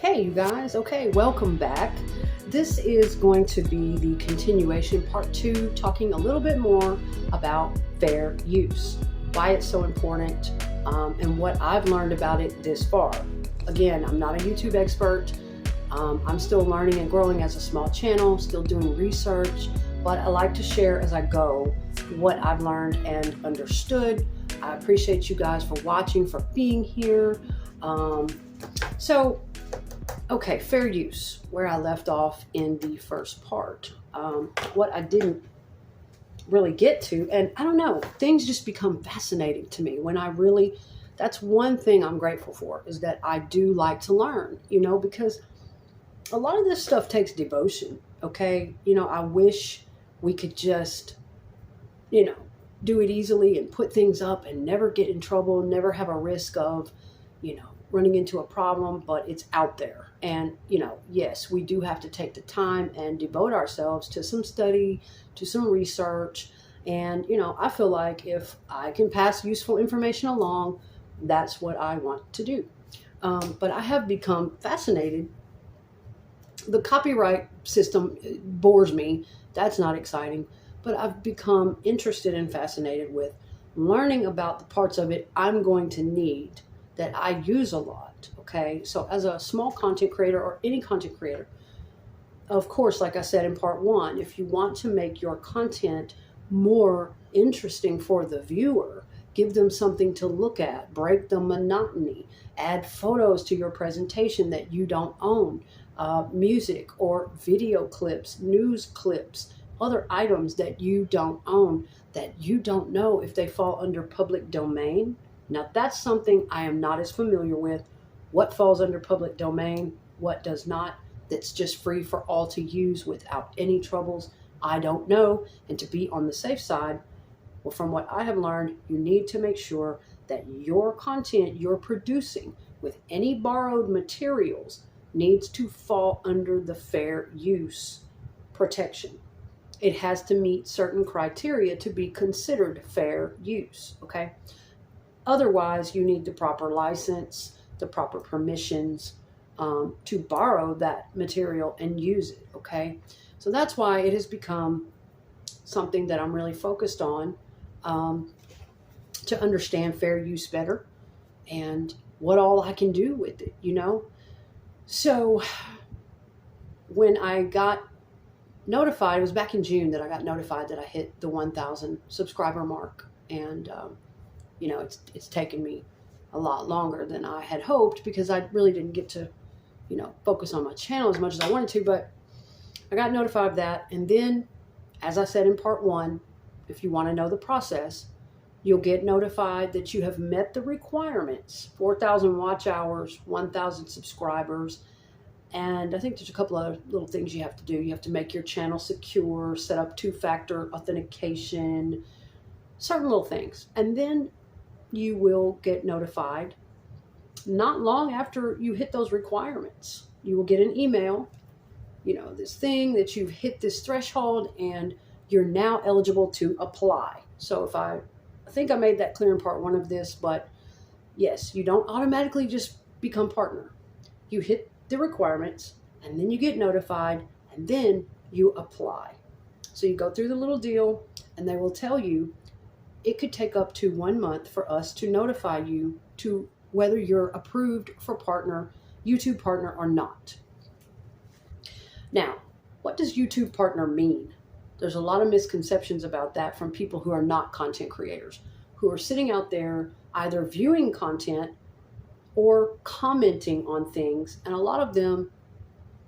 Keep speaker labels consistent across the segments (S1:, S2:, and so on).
S1: Hey, you guys. Okay, welcome back. This is going to be the continuation, part 2, talking a little bit more about fair use, why it's so important, and what I've learned about it this far. Again, I'm not a YouTube expert. I'm still learning and growing as a small channel, still doing research, but I like to share as I go what I've learned and understood. I appreciate you guys for watching, for being here. Okay, fair use, where I left off in the first part. What I didn't really get to, and I don't know, things just become fascinating to me when that's one thing I'm grateful for, is that I do like to learn, because a lot of this stuff takes devotion, okay? I wish we could just, do it easily and put things up and never get in trouble, never have a risk of, running into a problem, but it's out there. And, yes, we do have to take the time and devote ourselves to some study, to some research. And, I feel like if I can pass useful information along, that's what I want to do. But I have become fascinated. The copyright system bores me. That's not exciting. But I've become interested and fascinated with learning about the parts of it I'm going to need, that I use a lot, okay? So as a small content creator, or any content creator, of course, like I said in part 1, if you want to make your content more interesting for the viewer, give them something to look at, break the monotony, add photos to your presentation that you don't own, music or video clips, news clips, other items that you don't own, that you don't know if they fall under public domain. Now, that's something I am not as familiar with. What falls under public domain, what does not, that's just free for all to use without any troubles, I don't know. And to be on the safe side, well, from what I have learned, you need to make sure that your content you're producing with any borrowed materials needs to fall under the fair use protection. It has to meet certain criteria to be considered fair use, okay? Otherwise, you need the proper license, the proper permissions to borrow that material and use it, okay? So that's why it has become something that I'm really focused on, to understand fair use better and what all I can do with it, So when I got notified, it was back in June that I got notified that I hit the 1,000 subscriber mark, and it's taken me a lot longer than I had hoped, because I really didn't get to, focus on my channel as much as I wanted to, but I got notified of that. And then, as I said in part 1, if you want to know the process, you'll get notified that you have met the requirements: 4,000 watch hours, 1,000 subscribers. And I think there's a couple of little things you have to do. You have to make your channel secure, set up 2-factor authentication, certain little things. And then you will get notified not long after you hit those requirements. You will get an email, this thing that you've hit this threshold and you're now eligible to apply. So I think I made that clear in part 1 of this, but yes, you don't automatically just become partner. You hit the requirements, and then you get notified, and then you apply. So you go through the little deal, and they will tell you it could take up to 1 month for us to notify you to whether you're approved for YouTube partner or not. Now, what does YouTube partner mean? There's a lot of misconceptions about that from people who are not content creators, who are sitting out there either viewing content or commenting on things. And a lot of them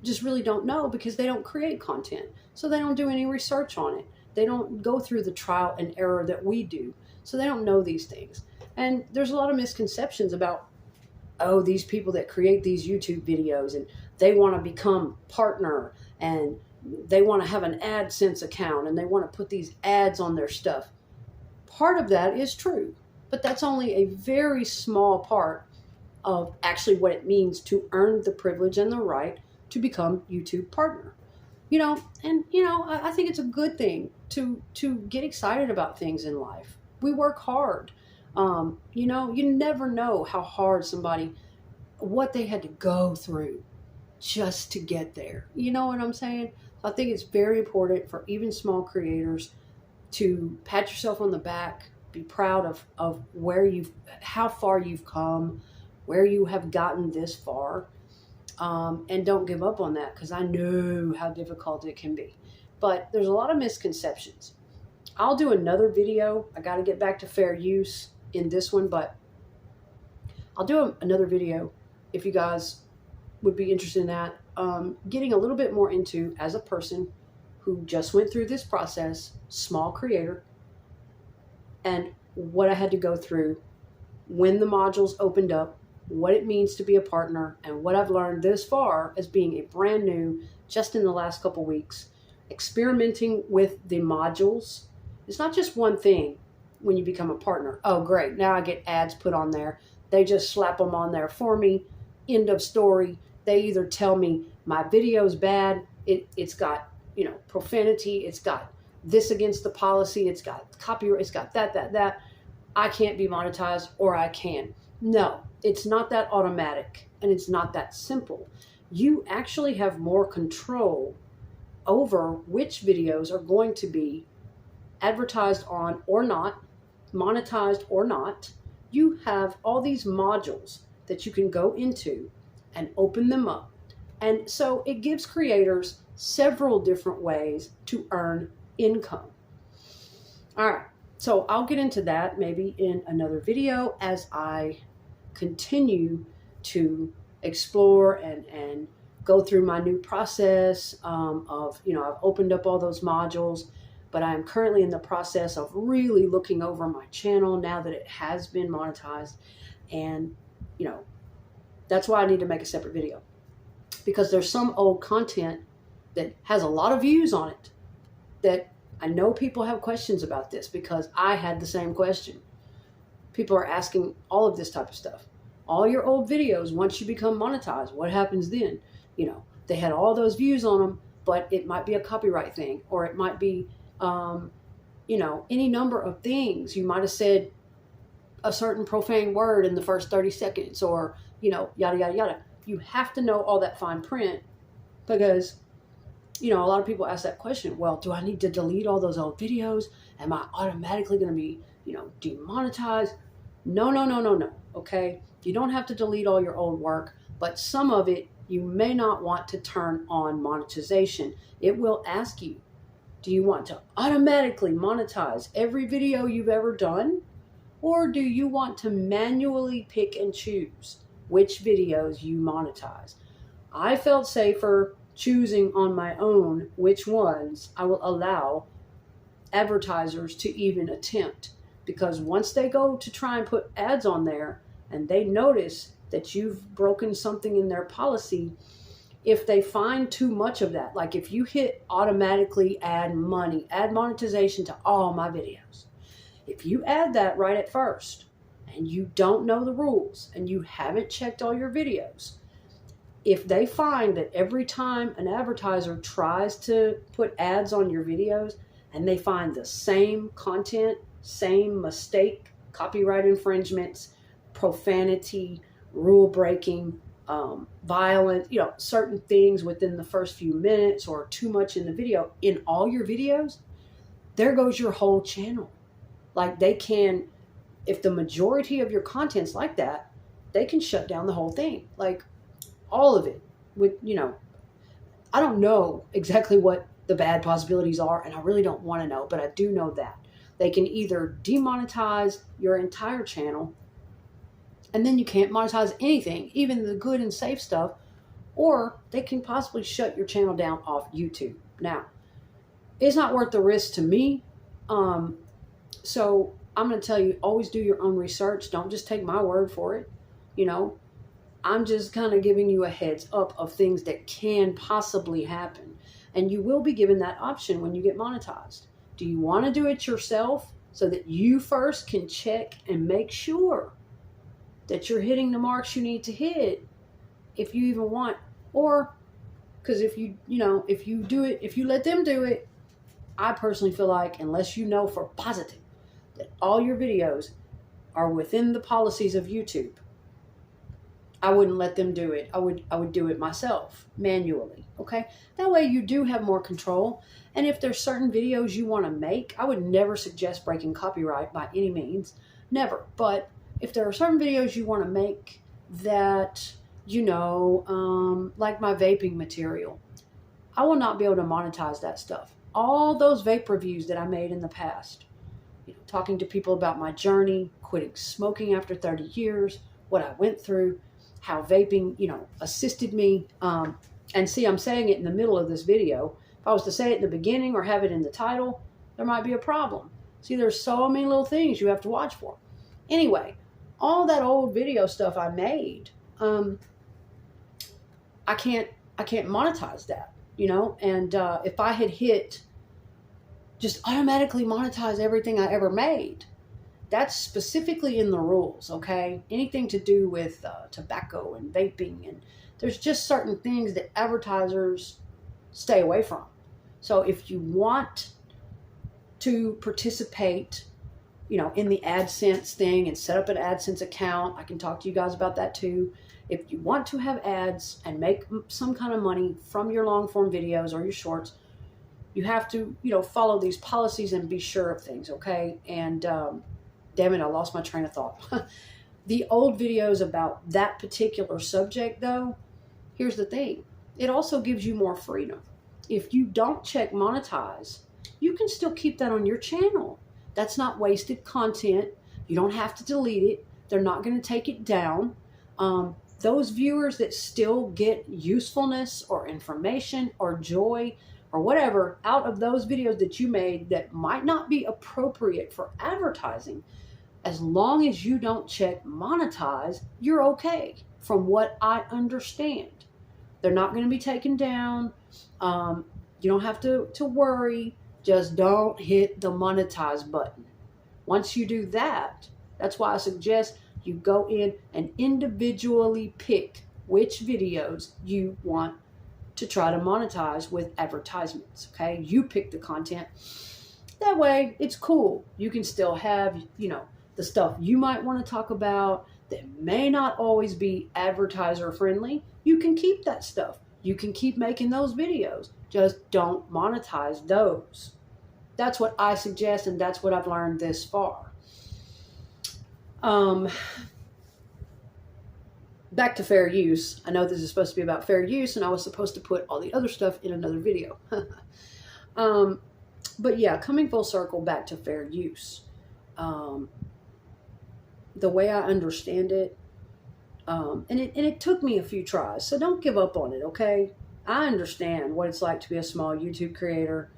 S1: just really don't know, because they don't create content. So they don't do any research on it. They don't go through the trial and error that we do. So they don't know these things. And there's a lot of misconceptions about, these people that create these YouTube videos and they want to become partner and they want to have an AdSense account and they want to put these ads on their stuff. Part of that is true, but that's only a very small part of actually what it means to earn the privilege and the right to become YouTube partner. I think it's a good thing to get excited about things in life. We work hard. You never know how hard what they had to go through just to get there. You know what I'm saying? So I think it's very important for even small creators to pat yourself on the back, be proud of how far you've come, where you have gotten this far, and don't give up on that, because I know how difficult it can be. But there's a lot of misconceptions. I'll do another video. I got to get back to fair use in this one, but I'll do another video if you guys would be interested in that. Getting a little bit more into, as a person who just went through this process, small creator, and what I had to go through when the modules opened up, what it means to be a partner, and what I've learned this far as being a brand new, just in the last couple weeks, experimenting with the modules. It's not just one thing when you become a partner. Oh, great, now I get ads put on there. They just slap them on there for me. End of story. They either tell me my video's bad, it's got, profanity, it's got this against the policy, it's got copyright, it's got that. I can't be monetized, or I can. No, it's not that automatic, and it's not that simple. You actually have more control over which videos are going to be advertised on or not, monetized or not. You have all these modules that you can go into and open them up. And so it gives creators several different ways to earn income. All right, so I'll get into that maybe in another video as I continue to explore and go through my new process of, I've opened up all those modules, but I'm currently in the process of really looking over my channel now that it has been monetized. And, that's why I need to make a separate video, because there's some old content that has a lot of views on it that I know people have questions about this, because I had the same question. People are asking all of this type of stuff. All your old videos, once you become monetized, what happens then? They had all those views on them, but it might be a copyright thing, or it might be, any number of things. You might have said a certain profane word in the first 30 seconds, or, yada, yada, yada. You have to know all that fine print, because, a lot of people ask that question. Well, do I need to delete all those old videos? Am I automatically going to be, demonetized? No. Okay. You don't have to delete all your old work, but some of it you may not want to turn on monetization. It will ask you, do you want to automatically monetize every video you've ever done? Or do you want to manually pick and choose which videos you monetize? I felt safer choosing on my own which ones I will allow advertisers to even attempt. Because once they go to try and put ads on there and they notice that you've broken something in their policy, if they find too much of that, like if you hit automatically add monetization to all my videos, if you add that right at first and you don't know the rules and you haven't checked all your videos, if they find that every time an advertiser tries to put ads on your videos and they find the same content, same mistake, copyright infringements, profanity, rule breaking, violent, certain things within the first few minutes, or too much in the video, in all your videos, there goes your whole channel. Like, they can, if the majority of your content's like that, they can shut down the whole thing. Like, all of it. With, I don't know exactly what the bad possibilities are, and I really don't want to know, but I do know that they can either demonetize your entire channel, and then you can't monetize anything, even the good and safe stuff, or they can possibly shut your channel down off YouTube. Now, it's not worth the risk to me. So I'm going to tell you, always do your own research. Don't just take my word for it. I'm just kind of giving you a heads up of things that can possibly happen. And you will be given that option when you get monetized. Do you want to do it yourself so that you first can check and make sure that you're hitting the marks you need to hit, if you even want? Or, because if you do it, if you let them do it, I personally feel like, unless you know for positive that all your videos are within the policies of YouTube, I wouldn't let them do it. I would do it myself manually. Okay. That way you do have more control. And if there's certain videos you want to make, I would never suggest breaking copyright by any means. Never. But if there are certain videos you want to make that, like my vaping material, I will not be able to monetize that stuff. All those vape reviews that I made in the past, talking to people about my journey, quitting smoking after 30 years, what I went through, how vaping, assisted me. And see, I'm saying it in the middle of this video. If I was to say it in the beginning or have it in the title, there might be a problem. See, there's so many little things you have to watch for. Anyway, all that old video stuff I made, I can't monetize that, and if I had hit just automatically monetize everything I ever made, that's specifically in the rules, okay? Anything to do with tobacco and vaping, and there's just certain things that advertisers stay away from. So if you want to participate, in the AdSense thing and set up an AdSense account, I can talk to you guys about that too. If you want to have ads and make some kind of money from your long form videos or your shorts, you have to, follow these policies and be sure of things, okay? And damn it, I lost my train of thought. The old videos about that particular subject, though, here's the thing. It also gives you more freedom. If you don't check monetize, you can still keep that on your channel. That's not wasted content. You don't have to delete it. They're not going to take it down. Those viewers that still get usefulness or information or joy or whatever out of those videos that you made that might not be appropriate for advertising, as long as you don't check monetize, you're okay, from what I understand. They're not going to be taken down. You don't have to worry. Just don't hit the monetize button. Once you do that, that's why I suggest you go in and individually pick which videos you want to try to monetize with advertisements, okay? You pick the content. That way, it's cool. You can still have, the stuff you might want to talk about that may not always be advertiser friendly. You can keep that stuff. You can keep making those videos. Just don't monetize those. That's what I suggest, and that's what I've learned this far. Back to fair use. I know this is supposed to be about fair use, and I was supposed to put all the other stuff in another video. But yeah, coming full circle back to fair use. The way I understand it, and it took me a few tries, so don't give up on it, okay? I understand what it's like to be a small YouTube creator,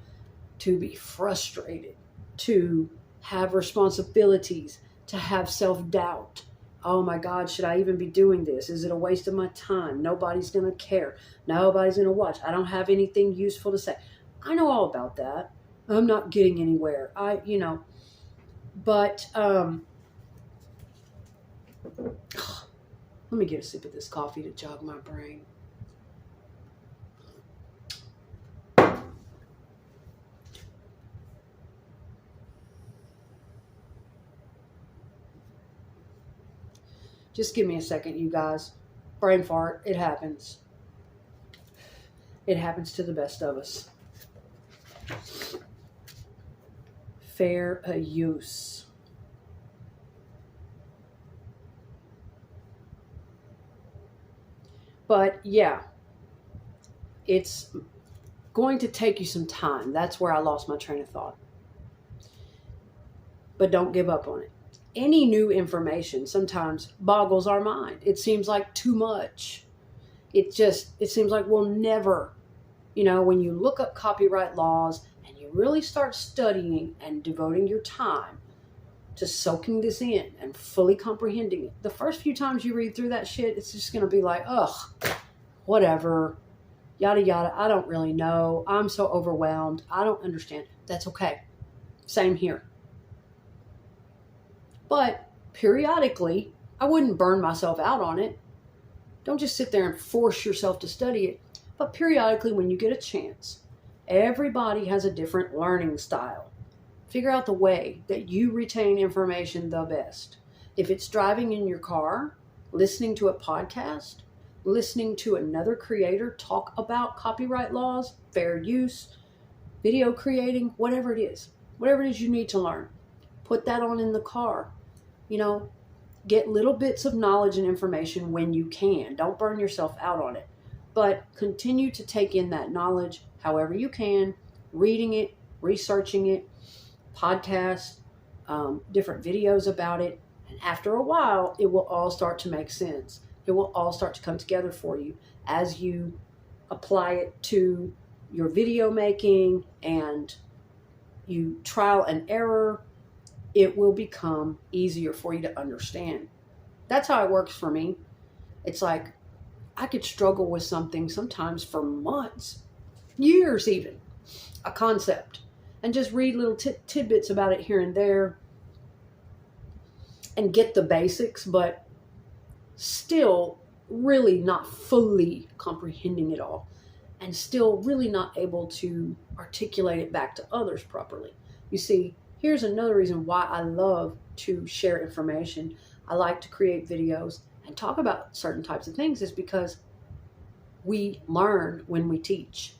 S1: to be frustrated, to have responsibilities, to have self-doubt. Oh my God, should I even be doing this? Is it a waste of my time? Nobody's going to care. Nobody's going to watch. I don't have anything useful to say. I know all about that. I'm not getting anywhere. But let me get a sip of this coffee to jog my brain. Just give me a second, you guys. Brain fart. It happens. It happens to the best of us. Fair use. But yeah, it's going to take you some time. That's where I lost my train of thought. But don't give up on it. Any new information sometimes boggles our mind. It seems like too much. It seems like we'll never, when you look up copyright laws and you really start studying and devoting your time to soaking this in and fully comprehending it, the first few times you read through that shit, it's just going to be like, ugh, whatever, yada, yada. I don't really know. I'm so overwhelmed. I don't understand. That's okay. Same here. But periodically, I wouldn't burn myself out on it. Don't just sit there and force yourself to study it. But periodically, when you get a chance, everybody has a different learning style. Figure out the way that you retain information the best. If it's driving in your car, listening to a podcast, listening to another creator talk about copyright laws, fair use, video creating, whatever it is you need to learn. Put that on in the car. You know, get little bits of knowledge and information when you can. Don't burn yourself out on it. But continue to take in that knowledge however you can, reading it, researching it, podcasts, different videos about it. And after a while, it will all start to make sense. It will all start to come together for you as you apply it to your video making and you trial and error. It will become easier for you to understand. That's how it works for me. It's like I could struggle with something sometimes for months, years even, a concept, and just read little tidbits about it here and there and get the basics, but still really not fully comprehending it all and still really not able to articulate it back to others properly. You see, here's another reason why I love to share information. I like to create videos and talk about certain types of things is because we learn when we teach.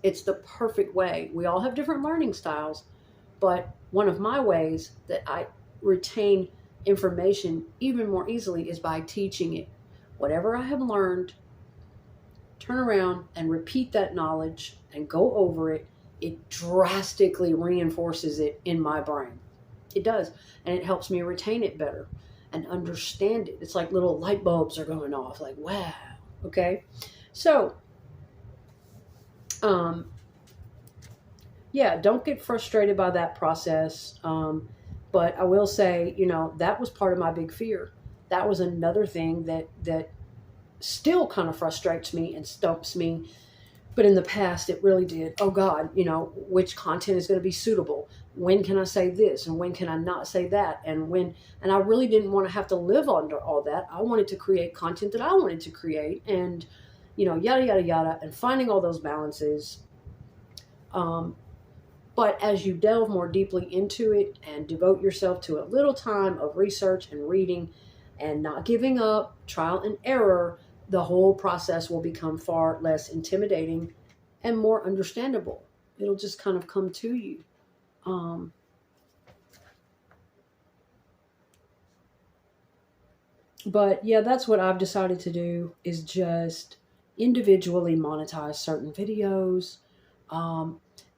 S1: It's the perfect way. We all have different learning styles, but one of my ways that I retain information even more easily is by teaching it. Whatever I have learned, turn around and repeat that knowledge and go over it. It drastically reinforces it in my brain. It does. And it helps me retain it better and understand it. It's like little light bulbs are going off. Like, wow. Okay. So, yeah, don't get frustrated by that process. But I will say, you know, that was part of my big fear. That was another thing that still kind of frustrates me and stumps me. But in the past, it really did. Oh God, you know, which content is going to be suitable? When can I say this? And when can I not say that? And I really didn't want to have to live under all that. I wanted to create content that I wanted to create and, you know, yada, yada, yada, and finding all those balances. But as you delve more deeply into it and devote yourself to a little time of research and reading and not giving up, trial and error, the whole process will become far less intimidating and more understandable. It'll just kind of come to you. But yeah, that's what I've decided to do is just individually monetize certain videos.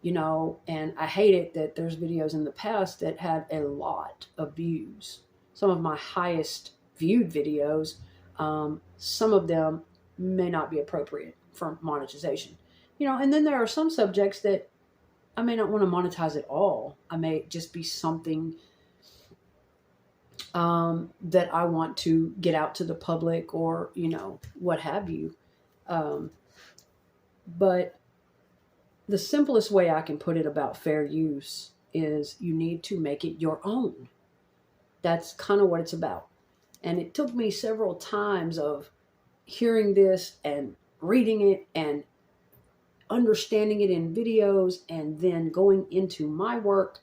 S1: You know, and I hate it that there's videos in the past that had a lot of views. Some of my highest viewed videos, some of them may not be appropriate for monetization. You know, and then there are some subjects that I may not want to monetize at all. I may just be something that I want to get out to the public or, you know, what have you. But the simplest way I can put it about fair use is you need to make it your own. That's kind of what it's about. And it took me several times of hearing this and reading it and understanding it in videos and then going into my work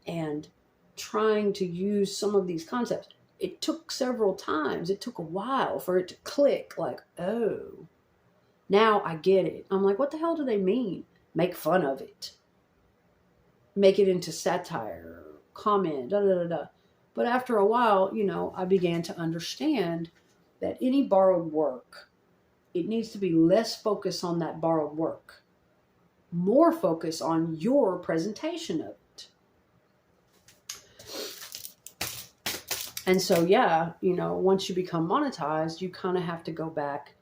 S1: and trying to use some of these concepts. It took several times. It took a while for it to click like, oh, now I get it. I'm like, what the hell do they mean? Make fun of it. Make it into satire, comment, da da da da. But after a while, you know, I began to understand that any borrowed work, it needs to be less focus on that borrowed work, more focus on your presentation of it. And so, yeah, you know, once you become monetized, you kind of have to go back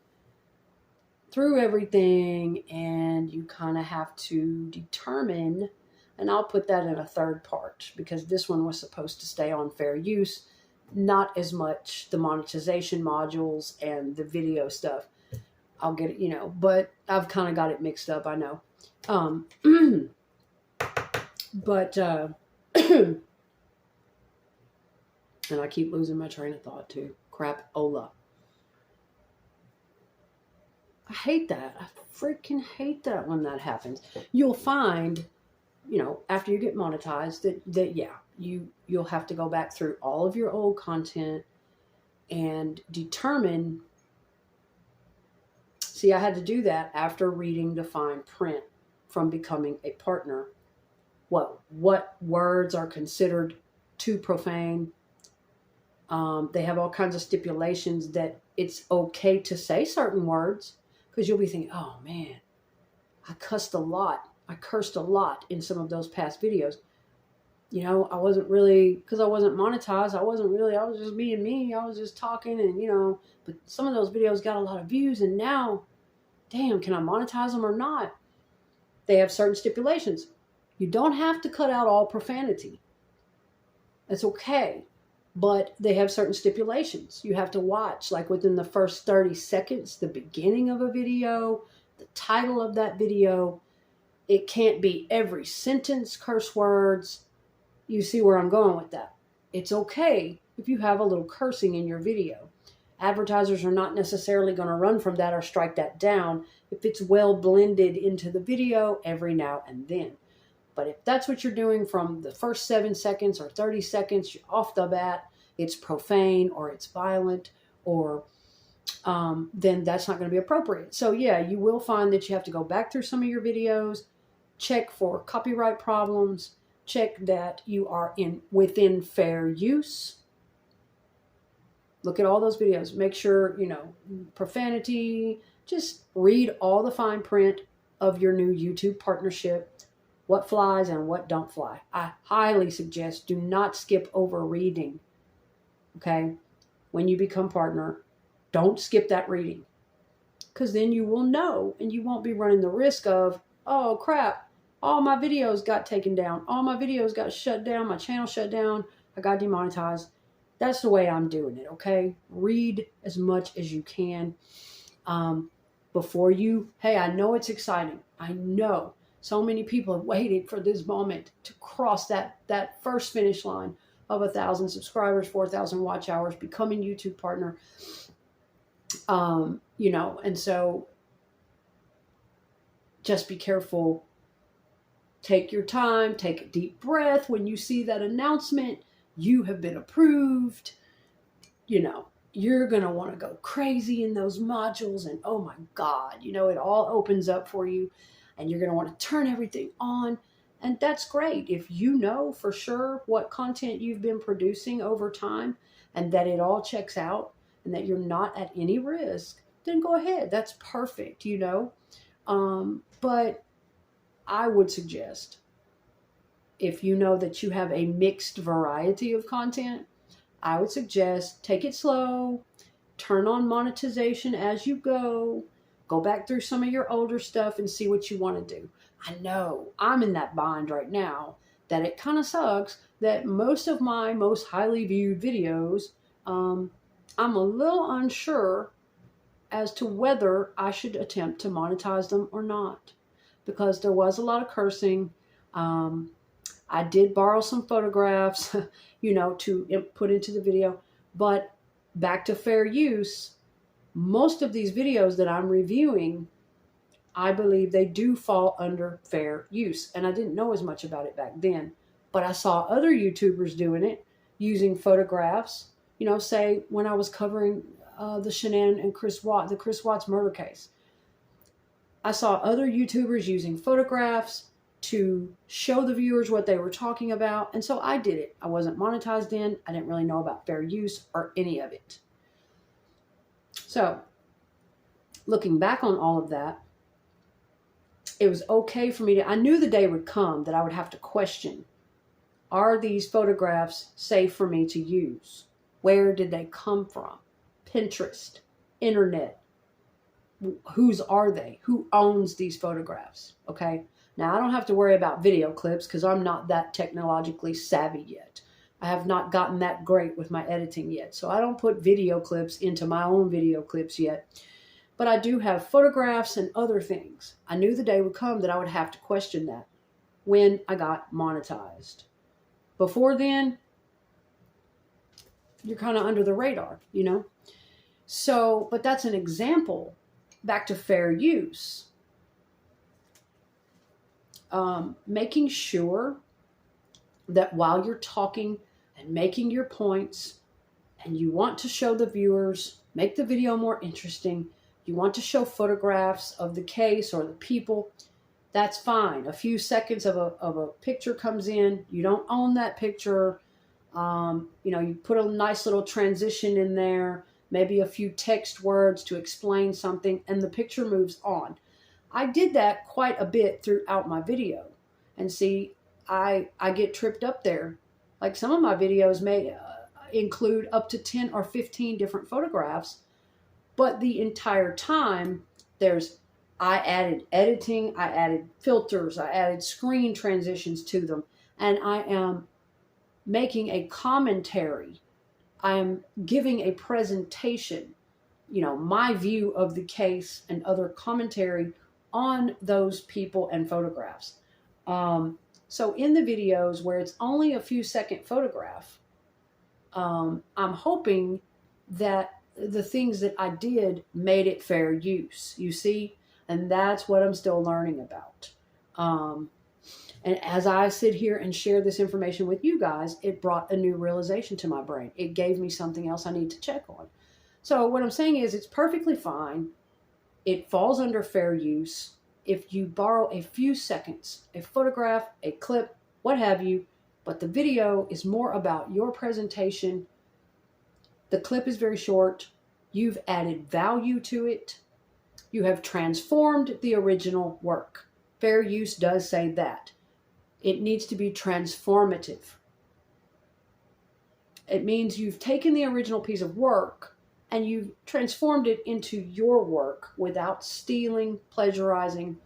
S1: through everything and you kind of have to determine, and I'll put that in a third part because this one was supposed to stay on fair use, not as much the monetization modules and the video stuff. I'll get it, you know, but I've kind of got it mixed up, I know. But, and I keep losing my train of thought too. Crap-ola. I hate that. I freaking hate that when that happens. You'll find, you know, after you get monetized that yeah, you'll have to go back through all of your old content and determine. See, I had to do that after reading the fine print from becoming a partner. What words are considered too profane? They have all kinds of stipulations that it's okay to say certain words, because you'll be thinking, oh man, I cursed a lot in some of those past videos. You know, I wasn't really, because I wasn't monetized, I was just being me. I was just talking and, but some of those videos got a lot of views, and now, damn, can I monetize them or not? They have certain stipulations. You don't have to cut out all profanity. That's okay. But they have certain stipulations. You have to watch, like within the first 30 seconds, the beginning of a video, the title of that video. It can't be every sentence curse words. You see where I'm going with that. It's okay if you have a little cursing in your video. Advertisers are not necessarily going to run from that or strike that down if it's well blended into the video every now and then. But if that's what you're doing from the first 7 seconds or 30 seconds off the bat, it's profane or it's violent, or then that's not going to be appropriate. So yeah, you will find that you have to go back through some of your videos, check for copyright problems, check that you are within fair use. Look at all those videos. Make sure, profanity. Just read all the fine print of your new YouTube partnership. What flies and what don't fly. I highly suggest do not skip over reading. Okay? When you become partner, don't skip that reading. Because then you will know, and you won't be running the risk of, oh crap, all my videos got taken down. All my videos got shut down. My channel shut down. I got demonetized. That's the way I'm doing it, okay? Read as much as you can before I know it's exciting. I know so many people have waited for this moment to cross that first finish line of 1,000 subscribers, 4,000 watch hours, becoming YouTube partner. And so just be careful. Take your time, take a deep breath when you see that announcement. You have been approved. You're going to want to go crazy in those modules, and oh my God, it all opens up for you, and you're going to want to turn everything on. And that's great. If you know for sure what content you've been producing over time and that it all checks out and that you're not at any risk, then go ahead. That's perfect, But I would suggest, if you know that you have a mixed variety of content, I would suggest take it slow, turn on monetization as you go back through some of your older stuff and see what you want to do. I know I'm in that bind right now that it kind of sucks that most of my most highly viewed videos, I'm a little unsure as to whether I should attempt to monetize them or not, because there was a lot of cursing. I did borrow some photographs, to put into the video, but back to fair use, most of these videos that I'm reviewing, I believe they do fall under fair use. And I didn't know as much about it back then, but I saw other YouTubers doing it, using photographs, say when I was covering the Shanann and the Chris Watts murder case. I saw other YouTubers using photographs to show the viewers what they were talking about. And so I did it. I wasn't monetized then. I didn't really know about fair use or any of it. So looking back on all of that, it was okay for me I knew the day would come that I would have to question, are these photographs safe for me to use? Where did they come from? Pinterest, internet. Whose are they? Who owns these photographs? Okay. Now, I don't have to worry about video clips because I'm not that technologically savvy yet. I have not gotten that great with my editing yet. So I don't put video clips into my own video clips yet. But I do have photographs and other things. I knew the day would come that I would have to question that when I got monetized. Before then, you're kind of under the radar, So, but that's an example. Back to fair use. Making sure that while you're talking and making your points, and you want to show the viewers, make the video more interesting, you want to show photographs of the case or the people, that's fine. A few seconds of a picture comes in. You don't own that picture. You put a nice little transition in there, maybe a few text words to explain something, and the picture moves on. I did that quite a bit throughout my video. And see, I get tripped up there. Like some of my videos may include up to 10 or 15 different photographs, but the entire time I added editing, I added filters, I added screen transitions to them, and I am making a commentary. I am giving a presentation, my view of the case and other commentary on those people and photographs. So in the videos where it's only a few second photograph, I'm hoping that the things that I did made it fair use, you see? And that's what I'm still learning about. And as I sit here and share this information with you guys, it brought a new realization to my brain. It gave me something else I need to check on. So what I'm saying is it's perfectly fine. It falls under fair use. If you borrow a few seconds, a photograph, a clip, what have you, but the video is more about your presentation. The clip is very short. You've added value to it. You have transformed the original work. Fair use does say that. It needs to be transformative. It means you've taken the original piece of work and you've transformed it into your work without stealing, plagiarizing,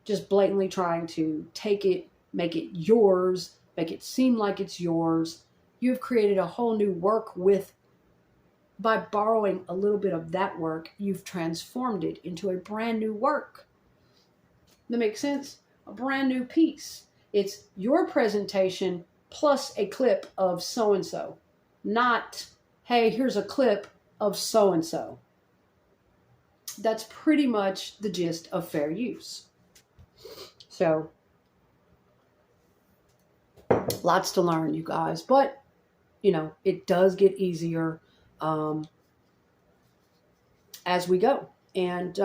S1: just blatantly trying to take it, make it yours, make it seem like it's yours. You've created a whole new work by borrowing a little bit of that work, you've transformed it into a brand new work. That makes sense? A brand new piece. It's your presentation plus a clip of so-and-so. Not, hey, here's a clip of so-and-so. That's pretty much the gist of fair use. So, lots to learn, you guys. But, it does get easier as we go. And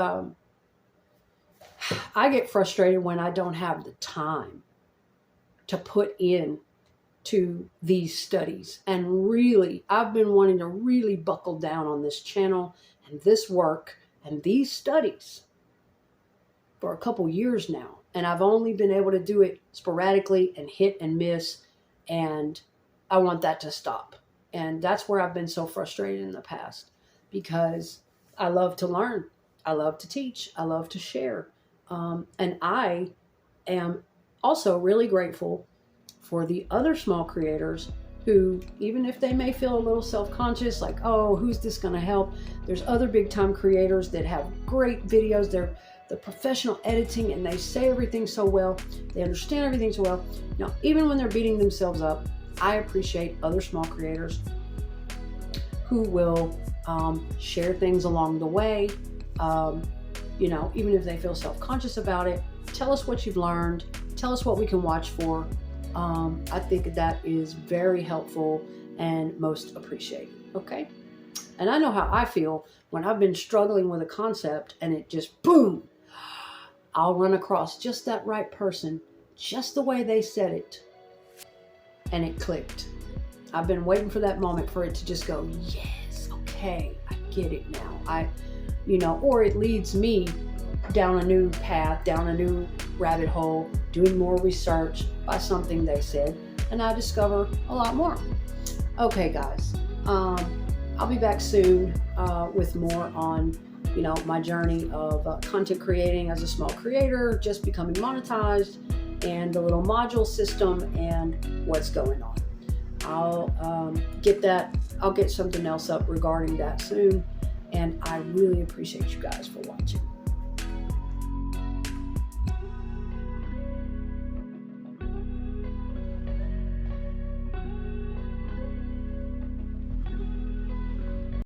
S1: I get frustrated when I don't have the time to put in to these studies. And really, I've been wanting to really buckle down on this channel and this work and these studies for a couple years now. And I've only been able to do it sporadically and hit and miss. And I want that to stop. And that's where I've been so frustrated in the past, because I love to learn. I love to teach. I love to share. And I am also really grateful for the other small creators who, even if they may feel a little self-conscious, like, oh, who's this going to help? There's other big time creators that have great videos. They're the professional editing and they say everything so well. They understand everything so well. Now, even when they're beating themselves up, I appreciate other small creators who will share things along the way. Even if they feel self-conscious about it, tell us what you've learned. Tell us what we can watch for. I think that is very helpful and most appreciated. Okay. And I know how I feel when I've been struggling with a concept and it just boom, I'll run across just that right person, just the way they said it. And it clicked. I've been waiting for that moment for it to just go, yes, okay, I get it now. Or it leads me down a new path, down a new rabbit hole, doing more research by something they said, and I discover a lot more. Okay, guys, I'll be back soon with more on, my journey of content creating as a small creator, just becoming monetized, and the little module system and what's going on. I'll get something else up regarding that soon. And I really appreciate you guys for watching.